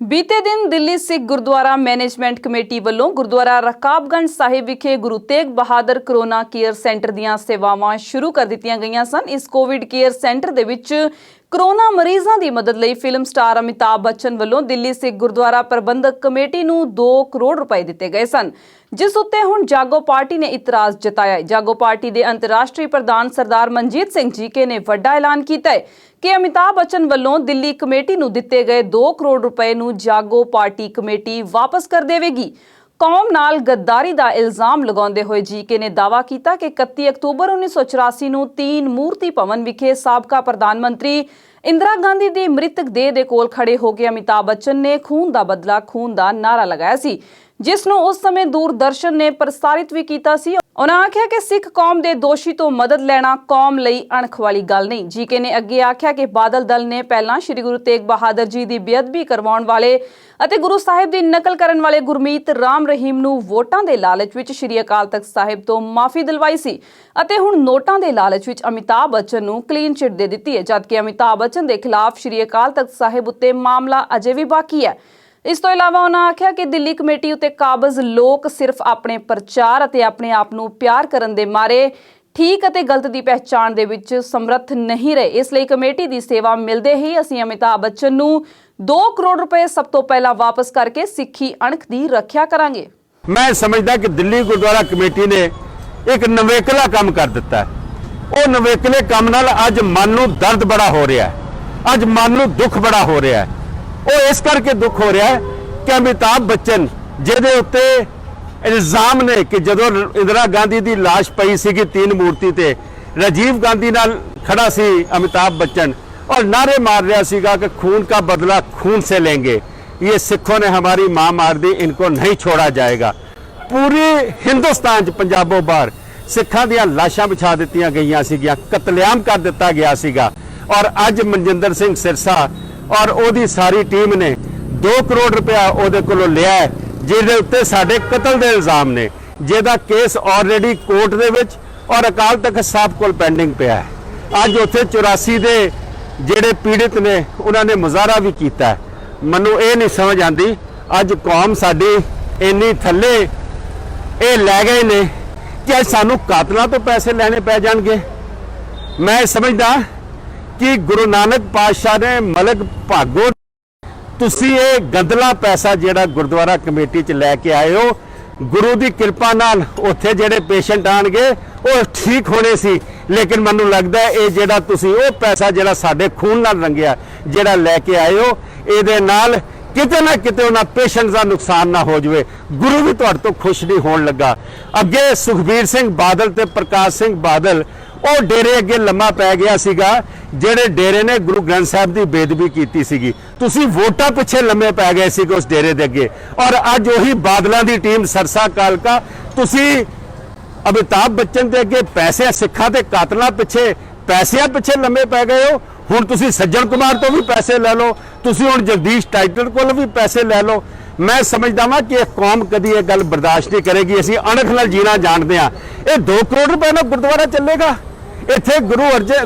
ਬੀਤੇ ਦਿਨ ਦਿੱਲੀ ਸਿੱਖ ਗੁਰਦੁਆਰਾ ਮੈਨੇਜਮੈਂਟ ਕਮੇਟੀ ਵੱਲੋਂ ਗੁਰਦੁਆਰਾ ਰਕਾਬਗੰਜ ਸਾਹਿਬ ਵਿਖੇ Guru Tegh Bahadur corona care centre ਦੀਆਂ ਸੇਵਾਵਾਂ ਸ਼ੁਰੂ ਕਰ ਦਿੱਤੀਆਂ ਗਈਆਂ ਸਨ। ਇਸ ਕੋਵਿਡ ਕੇਅਰ ਸੈਂਟਰ ਦੇ ਵਿੱਚ ਕਰੋਨਾ ਮਰੀਜ਼ਾਂ ਦੀ ਮਦਦ ਲਈ ਫਿਲਮ ਸਟਾਰ ਅਮਿਤਾਭ ਬੱਚਨ ਵੱਲੋਂ ਦਿੱਲੀ ਸਿੱਖ ਗੁਰਦੁਆਰਾ ਪ੍ਰਬੰਧਕ ਕਮੇਟੀ ਨੂੰ 2 ਕਰੋੜ ਰੁਪਏ ਦਿੱਤੇ ਗਏ ਸਨ, ਜਿਸ ਉੱਤੇ ਹੁਣ ਜਾਗੋ ਪਾਰਟੀ ਨੇ ਇਤਰਾਜ਼ ਜਤਾਇਆ। ਜਾਗੋ ਪਾਰਟੀ ਦੇ ਅੰਤਰਰਾਸ਼ਟਰੀ ਪ੍ਰਧਾਨ ਸਰਦਾਰ ਮਨਜੀਤ ਸਿੰਘ ਜੀਕੇ ਨੇ ਵੱਡਾ ਐਲਾਨ ਕੀਤਾ ਹੈ ਕਿ ਅਮਿਤਾਭ ਬੱਚਨ ਵੱਲੋਂ ਦਿੱਲੀ ਕਮੇਟੀ ਨੂੰ ਦਿੱਤੇ ਗਏ 2 ਕਰੋੜ ਰੁਪਏ ਨੂੰ ਜਾਗੋ ਪਾਰਟੀ ਕਮੇਟੀ ਵਾਪਸ ਕਰ ਦੇਵੇਗੀ। ਕੌਮ ਨਾਲ ਗੱਦਾਰੀ ਦਾ ਇਲਜ਼ਾਮ ਲਗਾਉਂਦੇ ਹੋਏ ਜੀਕੇ ਨੇ ਦਾਅਵਾ ਕੀਤਾ ਕਿ 31 ਅਕਤੂਬਰ 1984 ਨੂੰ 3 ਮੂਰਤੀ ਭਵਨ ਵਿਖੇ ਸਾਬਕਾ ਪ੍ਰਧਾਨ ਮੰਤਰੀ ਇੰਦਰਾ ਗਾਂਧੀ ਦੀ ਮ੍ਰਿਤਕ ਦੇਹ ਦੇ ਕੋਲ ਖੜੇ ਹੋ ਕੇ ਅਮਿਤਾਭ ਬੱਚਨ ਨੇ ਖੂਨ ਦਾ ਬਦਲਾ ਖੂਨ ਦਾ ਨਾਰਾ ਲਗਾਇਆ ਸੀ, ਜਿਸ ਨੂੰ ਉਸ ਸਮੇਂ ਦੂਰਦਰਸ਼ਨ ਨੇ ਪ੍ਰਸਾਰਿਤ ਵੀ ਕੀਤਾ ਸੀ। ਉਹਨਾਂ ਆਖਿਆ ਕਿ ਸਿੱਖ ਕੌਮ ਦੇ ਦੋਸ਼ੀ ਤੋਂ ਮਦਦ ਲੈਣਾ ਕੌਮ ਲਈ ਅਣਖ ਵਾਲੀ ਗੱਲ ਨਹੀਂ। ਜੀਕੇ ਨੇ ਅੱਗੇ ਆਖਿਆ ਕਿ ਬਾਦਲ ਦਲ ਨੇ ਪਹਿਲਾਂ ਸ੍ਰੀ ਗੁਰੂ ਤੇਗ ਬਹਾਦਰ ਜੀ ਦੀ ਬੇਅਦਬੀ ਕਰਵਾਉਣ ਵਾਲੇ ਅਤੇ ਗੁਰੂ ਸਾਹਿਬ ਦੀ ਨਕਲ ਕਰਨ ਵਾਲੇ ਗੁਰਮੀਤ ਰਾਮ ਰਹੀਮ ਨੂੰ ਵੋਟਾਂ ਦੇ ਲਾਲਚ ਵਿੱਚ ਸ੍ਰੀ ਅਕਾਲ ਤਖਤ ਸਾਹਿਬ ਤੋਂ ਮਾਫੀ ਦਿਲਵਾਈ ਸੀ ਅਤੇ ਹੁਣ ਨੋਟਾਂ ਦੇ ਲਾਲਚ ਵਿੱਚ ਅਮਿਤਾਭ ਬੱਚਨ ਨੂੰ ਕਲੀਨ ਚਿੱਟ ਦੇ ਦਿੱਤੀ ਹੈ, ਜਦਕਿ ਅਮਿਤਾਭ ਬੱਚਨ ਦੇ ਖਿਲਾਫ ਸ੍ਰੀ ਅਕਾਲ ਤਖਤ ਸਾਹਿਬ ਉੱਤੇ ਮਾਮਲਾ ਅਜੇ ਵੀ ਬਾਕੀ ਹੈ। ਇਸ ਤੋਂ ਇਲਾਵਾ ਉਹਨਾਂ ਆਖਿਆ ਕਿ ਦਿੱਲੀ ਕਮੇਟੀ ਉੱਤੇ ਕਾਬਜ਼ ਲੋਕ ਸਿਰਫ ਆਪਣੇ ਪ੍ਰਚਾਰ ਅਤੇ ਆਪਣੇ ਆਪ ਨੂੰ ਪਿਆਰ ਕਰਨ ਦੇ ਮਾਰੇ ਠੀਕ ਅਤੇ ਗਲਤ ਦੀ ਪਹਿਚਾਣ ਦੇ ਵਿੱਚ ਸਮਰੱਥ ਨਹੀਂ ਰਹੇ। ਇਸ ਲਈ ਕਮੇਟੀ ਦੀ ਸੇਵਾ ਮਿਲਦੇ ਹੀ ਅਸੀਂ ਅਮਿਤਾਭ ਬੱਚਨ ਨੂੰ 2 ਕਰੋੜ ਰੁਪਏ ਸਭ ਤੋਂ ਪਹਿਲਾਂ ਵਾਪਸ ਕਰਕੇ ਸਿੱਖੀ ਅਣਖ ਦੀ ਰੱਖਿਆ ਕਰਾਂਗੇ। ਮੈਂ ਸਮਝਦਾ ਕਿ ਦਿੱਲੀ ਗੁਰਦੁਆਰਾ ਕਮੇਟੀ ਨੇ ਇੱਕ ਨਵੇਕਲਾ ਕੰਮ ਕਰ ਦਿੱਤਾ ਹੈ। ਉਹ ਨਵੇਕਲੇ ਕੰਮ ਨਾਲ ਅੱਜ ਮਨ ਨੂੰ ਦਰਦ ਬੜਾ ਹੋ ਰਿਹਾ ਹੈ, ਅੱਜ ਮਨ ਨੂੰ ਦੁੱਖ ਬੜਾ ਹੋ ਰਿਹਾ ਹੈ। ਉਹ ਇਸ ਕਰਕੇ ਦੁੱਖ ਹੋ ਰਿਹਾ ਹੈ ਕਿ ਅਮਿਤਾਭ ਬੱਚਨ ਜਿਹਦੇ ਉੱਤੇ ਇਲਜ਼ਾਮ ਨੇ ਕਿ ਜਦੋਂ ਇੰਦਰਾ ਗਾਂਧੀ ਦੀ ਲਾਸ਼ ਪਈ ਸੀਗੀ 3 ਮੂਰਤੀ ਤੇ ਰਾਜੀਵ ਗਾਂਧੀ ਨਾਲ ਖੜਾ ਸੀ ਅਮਿਤਾਭ ਬੱਚਨ और नारे मार रहा सीगा कि खून का बदला खून से लेंगे, ये सिखों ने हमारी मां मार दी, इनको नहीं छोड़ा जाएगा। पूरे हिंदुस्तान च पंजाबों बाहर सिखां दियां लाशां बिछा दित्तियां गईयां सीगियां, कतलेआम कर दिता गया सीगा। और अज मनजिंदर सिंह सिरसा और ओदी सारी टीम ने 2 करोड़ रुपया ओदे कोलों लिया है, जिहदे उत्ते साडे कतल दे इल्जाम ने, जिहदा केस ऑलरेडी कोर्ट दे विच और अकाल तख्त साहब कोल पेंडिंग पिया है। अज उत्थे 84 दे ਜਿਹੜੇ ਪੀੜਿਤ ਨੇ ਉਹਨਾਂ ਨੇ ਮੁਜ਼ਾਹਰਾ ਵੀ ਕੀਤਾ ਹੈ। ਮੈਨੂੰ ਇਹ ਨਹੀਂ ਸਮਝ ਆਉਂਦੀ ਅੱਜ ਕੌਮ ਸਾਡੀ ਇੰਨੀ ਥੱਲੇ ਇਹ ਲੈ ਗਏ ਨੇ ਕਿ ਸਾਨੂੰ ਕਾਤਲਾਂ ਤੋਂ ਪੈਸੇ ਲੈਣੇ ਪੈ ਜਾਣਗੇ। ਮੈਂ ਸਮਝਦਾ ਕਿ ਗੁਰੂ ਨਾਨਕ ਪਾਤਸ਼ਾਹ ਨੇ ਮਲਕ ਭਾਗੋ ਤੁਸੀਂ ਇਹ ਗੰਦਲਾ ਪੈਸਾ ਜਿਹੜਾ ਗੁਰਦੁਆਰਾ ਕਮੇਟੀ 'ਚ ਲੈ ਕੇ ਆਏ ਹੋ, ਗੁਰੂ ਦੀ ਕਿਰਪਾ ਨਾਲ ਉੱਥੇ ਜਿਹੜੇ ਪੇਸ਼ੈਂਟ ਆਣਗੇ ਉਹ ਠੀਕ ਹੋਣੇ ਸੀ, ਲੇਕਿਨ ਮੈਨੂੰ ਲੱਗਦਾ ਹੈ ਇਹ ਜਿਹੜਾ ਤੁਸੀਂ ਉਹ ਪੈਸਾ ਜਿਹੜਾ ਸਾਡੇ ਖੂਨ ਨਾਲ ਰੰਗਿਆ ਜਿਹੜਾ ਲੈ ਕੇ ਆਏ ਹੋ, ਇਹਦੇ ਨਾਲ ਕਿਤੇ ਨਾ ਕਿਤੇ ਉਹਨਾਂ ਪੇਸ਼ੈਂਟਸ ਦਾ ਨੁਕਸਾਨ ਨਾ ਹੋ ਜਾਵੇ। ਗੁਰੂ ਵੀ ਤੁਹਾਡੇ ਤੋਂ ਖੁਸ਼ ਨਹੀਂ ਹੋਣ ਲੱਗਾ। ਅੱਗੇ ਸੁਖਬੀਰ ਸਿੰਘ ਬਾਦਲ ਤੇ ਪ੍ਰਕਾਸ਼ ਸਿੰਘ ਬਾਦਲ ਉਹ ਡੇਰੇ ਅੱਗੇ ਲੰਮਾ ਪੈ ਗਿਆ ਸੀਗਾ, ਜਿਹੜੇ ਡੇਰੇ ਨੇ ਗੁਰੂ ਗ੍ਰੰਥ ਸਾਹਿਬ ਦੀ ਬੇਅਦਬੀ ਕੀਤੀ ਸੀਗੀ। ਤੁਸੀਂ ਵੋਟਾਂ ਪਿੱਛੇ ਲੰਮੇ ਪੈ ਗਏ ਸੀਗੇ ਉਸ ਡੇਰੇ ਦੇ ਅੱਗੇ, ਔਰ ਅੱਜ ਉਹੀ ਬਾਦਲਾਂ ਦੀ ਟੀਮ ਸਰਸਾ ਕਾਲਕਾ, ਤੁਸੀਂ ਅਮਿਤਾਭ ਬੱਚਨ ਦੇ ਅੱਗੇ ਪੈਸੇ, ਸਿੱਖਾਂ ਦੇ ਕਾਤਲਾਂ ਪਿੱਛੇ ਪੈਸਿਆਂ ਪਿੱਛੇ ਲੰਮੇ ਪੈ ਗਏ ਹੋ। ਹੁਣ ਤੁਸੀਂ ਸੱਜਣ ਕੁਮਾਰ ਤੋਂ ਵੀ ਪੈਸੇ ਲੈ ਲਓ, ਤੁਸੀਂ ਹੁਣ ਜਗਦੀਸ਼ ਟਾਈਟਲ ਕੋਲ ਵੀ ਪੈਸੇ ਲੈ ਲਓ। ਮੈਂ ਸਮਝਦਾ ਵਾਂ ਕਿ ਇਹ ਕੌਮ ਕਦੀ ਇਹ ਗੱਲ ਬਰਦਾਸ਼ਤ ਨਹੀਂ ਕਰੇਗੀ। ਅਸੀਂ ਅਣਖ ਨਾਲ ਜੀਣਾ ਜਾਣਦੇ ਹਾਂ। ਇਹ 2 ਕਰੋੜ ਰੁਪਏ ਨਾਲ ਗੁਰਦੁਆਰਾ ਚੱਲੇਗਾ? ਇੱਥੇ ਗੁਰੂ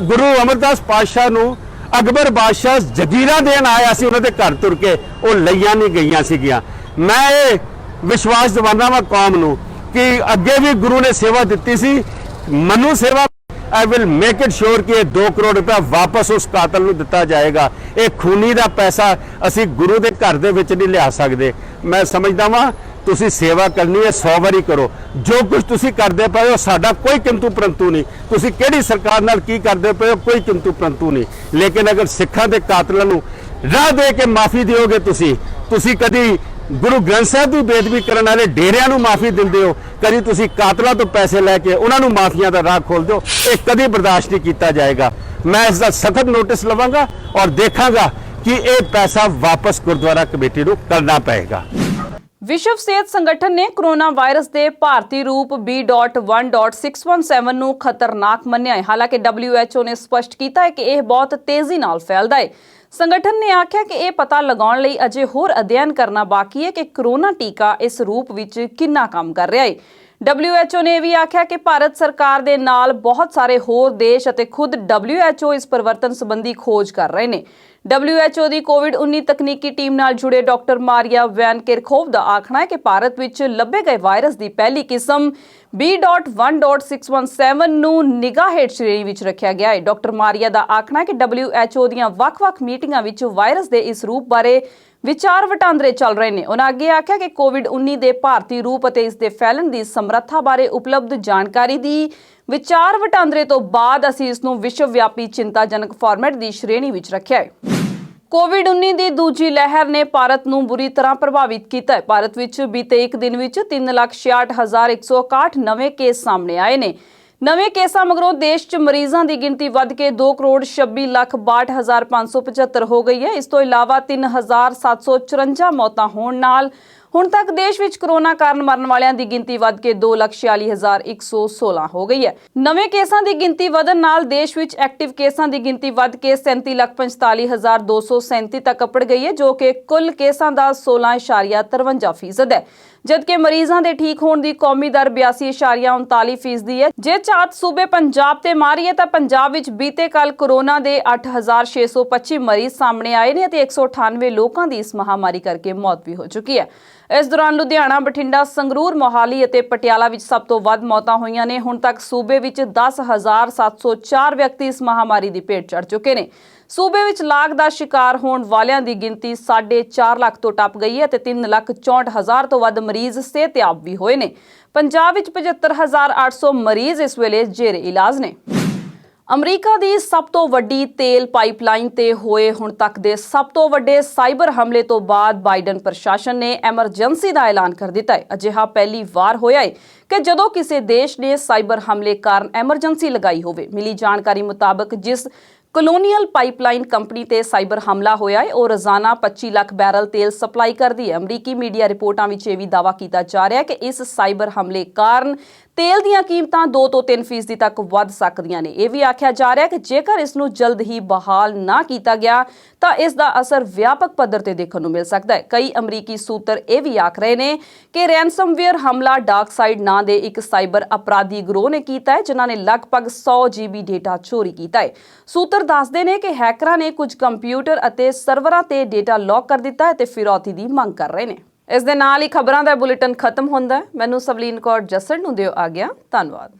ਅਮਰਦਾਸ ਪਾਤਸ਼ਾਹ ਨੂੰ ਅਕਬਰ ਬਾਦਸ਼ਾਹ ਜਗੀਰਾਂ ਦੇਣ ਆਇਆ ਸੀ, ਉਹਨਾਂ ਦੇ ਘਰ ਤੁਰ ਕੇ, ਉਹ ਲਈਆਂ ਨਹੀਂ ਗਈਆਂ ਸੀਗੀਆਂ। ਮੈਂ ਇਹ ਵਿਸ਼ਵਾਸ ਦਿਵਾਉਂਦਾ ਵਾਂ ਕੌਮ ਨੂੰ ਕਿ ਅੱਗੇ ਵੀ ਗੁਰੂ ਨੇ ਸੇਵਾ ਦਿੱਤੀ ਸੀ, ਮਨੂ ਸੇਵਾ। I will make it sure ਕਿ ਇਹ 2 ਕਰੋੜ ਰੁਪਏ ਵਾਪਸ ਉਸ ਕਾਤਲ ਨੂੰ ਦਿੱਤਾ ਜਾਏਗਾ। ਇਹ ਖੂਨੀ ਦਾ ਪੈਸਾ ਅਸੀਂ ਗੁਰੂ ਦੇ ਘਰ ਦੇ ਵਿੱਚ ਨਹੀਂ ਲਿਆ ਸਕਦੇ। ਮੈਂ ਸਮਝਦਾ ਵਾਂ ਤੁਸੀਂ ਸੇਵਾ ਕਰਨੀ ਹੈ 100 ਵਾਰੀ ਕਰੋ। ਜੋ ਕੁਝ ਤੁਸੀਂ ਕਰਦੇ ਪਏ ਹੋ ਸਾਡਾ ਕੋਈ ਕਿੰਤੂ ਪਰੰਤੂ ਨਹੀਂ। ਤੁਸੀਂ ਕਿਹੜੀ ਸਰਕਾਰ ਨਾਲ ਕੀ ਕਰਦੇ ਪਏ ਹੋ ਕੋਈ ਕਿੰਤੂ ਪਰੰਤੂ ਨਹੀਂ। ਲੇਕਿਨ ਅਗਰ ਸਿੱਖਾਂ ਦੇ ਕਾਤਲਾਂ ਨੂੰ ਰਾਹ ਦੇ ਕੇ ਮਾਫੀ ਦਿਓਗੇ, ਤੁਸੀਂ ਕਦੀ ਗੁਰੂ ਗ੍ਰੰਥ ਸਾਹਿਬ ਦੀ ਬੇਅਦਬੀ ਕਰਨ ਵਾਲੇ ਡੇਰਿਆਂ ਨੂੰ ਮਾਫੀ ਦਿੰਦੇ ਹੋ, ਕਦੀ ਤੁਸੀਂ ਕਾਤਲਾਂ ਤੋਂ ਪੈਸੇ ਲੈ ਕੇ ਉਹਨਾਂ ਨੂੰ ਮਾਫੀਆਂ ਦਾ ਰਾਹ ਖੋਲਦੇ ਹੋ। ਇਹ ਕਦੀ ਬਰਦਾਸ਼ਤ ਨਹੀਂ ਕੀਤਾ ਜਾਏਗਾ। ਮੈਂ ਇਸ ਦਾ ਸਖਤ ਨੋਟਿਸ ਲਵਾਂਗਾ ਔਰ ਦੇਖਾਂਗਾ ਕਿ ਇਹ ਪੈਸਾ ਵਾਪਸ ਗੁਰਦੁਆਰਾ ਕਮੇਟੀ ਨੂੰ ਕਰਨਾ ਪਏਗਾ। ਵਿਸ਼ਵ ਸਿਹਤ ਸੰਗਠਨ ਨੇ ਕੋਰੋਨਾ ਵਾਇਰਸ ਦੇ ਭਾਰਤੀ ਰੂਪ B.1.617 ਨੂੰ ਖਤਰਨਾਕ ਮੰਨਿਆ ਹੈ। ਹਾਲਾਂਕਿ WHO ਨੇ ਸਪਸ਼ਟ ਕੀਤਾ ਹੈ ਕਿ ਇਹ ਬਹੁਤ ਤੇਜ਼ੀ ਨਾਲ ਫੈਲਦਾ ਹੈ। ਸੰਗਠਨ ਨੇ ਆਖਿਆ ਕਿ ਇਹ ਪਤਾ ਲਗਾਉਣ ਲਈ ਅਜੇ ਹੋਰ ਅਧਿਐਨ ਕਰਨਾ ਬਾਕੀ ਹੈ ਕਿ ਕੋਰੋਨਾ ਟੀਕਾ ਇਸ ਰੂਪ ਵਿੱਚ ਕਿੰਨਾ ਕੰਮ ਕਰ ਰਿਹਾ ਹੈ। WHO ਨੇ ਵੀ ਆਖਿਆ ਕਿ ਭਾਰਤ ਸਰਕਾਰ ਦੇ ਨਾਲ ਬਹੁਤ ਸਾਰੇ ਹੋਰ ਦੇਸ਼ ਅਤੇ ਖੁਦ WHO ਇਸ ਪਰਿਵਰਤਨ ਸੰਬੰਧੀ ਖੋਜ ਕਰ ਰਹੇ ਨੇ। WHO ਦੀ ਕੋਵਿਡ-19 ਤਕਨੀਕੀ ਟੀਮ ਨਾਲ ਜੁੜੇ ਡਾਕਟਰ ਮਾਰੀਆ ਵੈਨ ਕਿਰਖੋਵ ਦਾ ਆਖਣਾ ਹੈ ਕਿ ਭਾਰਤ ਵਿੱਚ ਲੱਭੇ ਗਏ ਵਾਇਰਸ ਦੀ ਪਹਿਲੀ ਕਿਸਮ B.1.617 ਨੂੰ ਨਿਗਾਹ ਹੇਠ ਸ਼੍ਰੇਣੀ ਵਿੱਚ ਰੱਖਿਆ ਗਿਆ ਹੈ। ਡਾਕਟਰ ਮਾਰੀਆ ਦਾ ਆਖਣਾ ਹੈ ਕਿ WHO ਦੀਆਂ ਵੱਖ-ਵੱਖ ਮੀਟਿੰਗਾਂ ਵਿੱਚ ਵਾਇਰਸ ਦੇ ਇਸ ਰੂਪ ਬਾਰੇ ਵਿਚਾਰ ਵਟਾਂਦਰੇ ਚੱਲ ਰਹੇ ਨੇ। ਉਹਨਾਂ ਅੱਗੇ ਆਖਿਆ ਕਿ ਕੋਵਿਡ-19 ਦੇ ਭਾਰਤੀ ਰੂਪ ਅਤੇ ਇਸ ਦੇ ਫੈਲਣ ਦੀ ਸਮਰੱਥਾ ਬਾਰੇ ਉਪਲਬਧ ਜਾਣਕਾਰੀ ਦੀ ਵਿਚਾਰ ਵਟਾਂਦਰੇ ਤੋਂ ਬਾਅਦ ਅਸੀਂ ਇਸ ਨੂੰ ਵਿਸ਼ਵ ਵਿਆਪੀ ਚਿੰਤਾਜਨਕ ਫਾਰਮੈਟ ਦੀ ਸ਼੍ਰੇਣੀ ਵਿੱਚ ਰੱਖਿਆ ਹੈ। ਕੋਵਿਡ-19 ਦੀ ਦੂਜੀ ਲਹਿਰ ਨੇ ਭਾਰਤ ਨੂੰ ਬੁਰੀ ਤਰ੍ਹਾਂ ਪ੍ਰਭਾਵਿਤ ਕੀਤਾ ਹੈ। ਭਾਰਤ ਵਿੱਚ ਬੀਤੇ ਇੱਕ ਦਿਨ ਵਿੱਚ 3,66,161 ਨਵੇਂ ਕੇਸ ਸਾਹਮਣੇ ਆਏ ਨੇ। ਨਵੇਂ ਕੇਸਾਂ ਮਗਰੋਂ ਦੇਸ਼ 'ਚ ਮਰੀਜ਼ਾਂ ਦੀ ਗਿਣਤੀ ਵੱਧ ਕੇ 2,26,62,575 ਹੋ ਗਈ ਹੈ। ਇਸ ਤੋਂ ਇਲਾਵਾ 3,754 ਮੌਤਾਂ ਹੋਣ ਨਾਲ ਹੁਣ ਤੱਕ ਦੇਸ਼ ਵਿੱਚ ਕੋਰੋਨਾ ਕਾਰਨ ਮਰਨ ਵਾਲਿਆਂ ਦੀ ਗਿਣਤੀ ਵੱਧ ਕੇ 2,46,116 ਹੋ ਗਈ ਹੈ। ਨਵੇਂ ਕੇਸਾਂ ਦੀ ਗਿਣਤੀ ਵਧਣ ਨਾਲ ਦੇਸ਼ ਵਿੱਚ ਐਕਟਿਵ ਕੇਸਾਂ ਦੀ ਗਿਣਤੀ ਵੱਧ ਕੇ 37,45,237 ਤੱਕ ਅੱਪੜ ਗਈ ਹੈ, ਜੋ ਕਿ ਕੁੱਲ ਕੇਸਾਂ ਦਾ 16.53% ਹੈ। ਜਦਕਿ ਮਰੀਜ਼ਾਂ ਦੇ ਠੀਕ ਹੋਣ ਦੀ ਕੌਮੀ ਦਰ 82.39% ਹੈ। ਜੇ ਝਾਤ ਸੂਬੇ ਪੰਜਾਬ ਤੇ ਮਾਰੀਏ ਤਾਂ ਪੰਜਾਬ ਵਿੱਚ ਬੀਤੇ ਕੱਲ ਕੋਰੋਨਾ ਦੇ 8,625 ਮਰੀਜ਼ ਸਾਹਮਣੇ ਆਏ ਨੇ ਅਤੇ 198 ਲੋਕਾਂ ਦੀ ਇਸ ਮਹਾਮਾਰੀ ਕਰਕੇ ਮੌਤ ਵੀ ਹੋ ਚੁੱਕੀ ਹੈ। ਇਸ ਦੌਰਾਨ ਲੁਧਿਆਣਾ, ਬਠਿੰਡਾ, ਸੰਗਰੂਰ, ਮੋਹਾਲੀ ਅਤੇ ਪਟਿਆਲਾ ਵਿੱਚ ਸਭ ਤੋਂ ਵੱਧ ਮੌਤਾਂ ਹੋਈਆਂ ਨੇ। ਹੁਣ ਤੱਕ ਸੂਬੇ ਵਿੱਚ 10,704 ਵਿਅਕਤੀ ਇਸ ਮਹਾਮਾਰੀ ਦੀ ਭੇਟ ਚੜ੍ਹ ਚੁੱਕੇ ਨੇ। ਸੂਬੇ ਵਿੱਚ ਲਾਗ ਦਾ ਸ਼ਿਕਾਰ ਹੋਣ ਵਾਲਿਆਂ ਦੀ ਗਿਣਤੀ 4.5 ਲੱਖ ਤੋਂ ਟੱਪ ਗਈ ਹੈ ਤੇ 3,64,000 ਤੋਂ ਵੱਧ ਮਰੀਜ਼ ਸਿਹਤਯਾਬ ਵੀ ਹੋਏ ਨੇ। ਪੰਜਾਬ ਵਿੱਚ 75,800 ਮਰੀਜ਼ ਇਸ ਵੇਲੇ ਜੇਰੇ ਇਲਾਜ ਨੇ। ਅਮਰੀਕਾ ਦੀ ਸਭ ਤੋਂ ਵੱਡੀ ਤੇਲ ਪਾਈਪਲਾਈਨ ਤੇ ਹੋਏ ਹੁਣ ਤੱਕ ਦੇ ਸਭ ਤੋਂ ਵੱਡੇ ਸਾਈਬਰ ਹਮਲੇ ਤੋਂ ਬਾਅਦ ਬਾਈਡਨ ਪ੍ਰਸ਼ਾਸਨ ਨੇ ਐਮਰਜੈਂਸੀ ਦਾ ਐਲਾਨ ਕਰ ਦਿੱਤਾ ਹੈ। ਅਜਿਹਾ ਪਹਿਲੀ ਵਾਰ ਹੋਇਆ ਹੈ ਕਿ ਜਦੋਂ ਕਿਸੇ ਦੇਸ਼ ਨੇ ਸਾਈਬਰ ਹਮਲੇ ਕਾਰਨ ਐਮਰਜੈਂਸੀ ਲਗਾਈ ਹੋਵੇ। ਮਿਲੀ ਜਾਣਕਾਰੀ ਮੁਤਾਬਕ ਜਿਸ ਕਲੋਨੀਅਲ ਪਾਈਪਲਾਈਨ ਕੰਪਨੀ ਤੇ ਸਾਈਬਰ ਹਮਲਾ ਹੋਇਆ ਹੈ ਉਹ ਰੋਜ਼ਾਨਾ 25 ਲੱਖ ਬੈਰਲ ਤੇਲ ਸਪਲਾਈ ਕਰਦੀ ਹੈ। ਅਮਰੀਕੀ ਮੀਡੀਆ ਰਿਪੋਰਟਾਂ ਵਿੱਚ ਇਹ ਵੀ ਦਾਅਵਾ ਕੀਤਾ ਜਾ ਰਿਹਾ ਹੈ ਕਿ ਇਸ ਸਾਈਬਰ ਹਮਲੇ ਕਾਰਨ ਤੇਲ ਦੀਆਂ ਕੀਮਤਾਂ 2 ਤੋਂ 3% ਤੱਕ ਵੱਧ ਸਕਦੀਆਂ ਨੇ। ਇਹ ਵੀ ਆਖਿਆ ਜਾ ਰਿਹਾ ਹੈ ਕਿ ਜੇਕਰ ਇਸ ਨੂੰ ਜਲਦ ਹੀ ਬਹਾਲ ਨਾ ਕੀਤਾ ਗਿਆ ਤਾਂ ਇਸ ਦਾ ਅਸਰ ਵਿਆਪਕ ਪੱਧਰ ਤੇ ਦੇਖਣ ਨੂੰ ਮਿਲ ਸਕਦਾ ਹੈ। ਕਈ ਅਮਰੀਕੀ ਸੂਤਰ ਇਹ ਵੀ ਆਖ ਰਹੇ ਨੇ ਕਿ ਰੈਨਸਮਵੇਅਰ ਹਮਲਾ ਡਾਰਕਸਾਈਡ ਨਾਂ ਦੇ ਇੱਕ ਸਾਈਬਰ ਅਪਰਾਧੀ ਗਰੋਹ ਨੇ ਕੀਤਾ ਹੈ, ਜਿਨ੍ਹਾਂ ਨੇ ਲਗਭਗ 100 GB ਡੇਟਾ ਚੋਰੀ ਕੀਤਾ ਹੈ। ਸੂਤਰ ਦੱਸਦੇ ਨੇ ਕਿ ਹੈਕਰਾਂ ਨੇ ਕੁਝ ਕੰਪਿਊਟਰ ਅਤੇ ਸਰਵਰਾਂ ਤੇ ਡੇਟਾ ਲੌਕ ਕਰ ਦਿੱਤਾ ਹੈ ਤੇ ਫਿਰੌਤੀ ਦੀ ਮੰਗ ਕਰ ਰਹੇ ਨੇ। ਇਸ ਦੇ ਨਾਲ ਹੀ ਖਬਰਾਂ ਦਾ ਬੁਲੇਟਿਨ ਖਤਮ ਹੁੰਦਾ ਹੈ। ਮੈਨੂੰ ਸਵਲੀਨ ਕੌਰ ਜੱਸੜ ਨੂੰ ਦਿਓ ਆਗਿਆ। ਧੰਨਵਾਦ।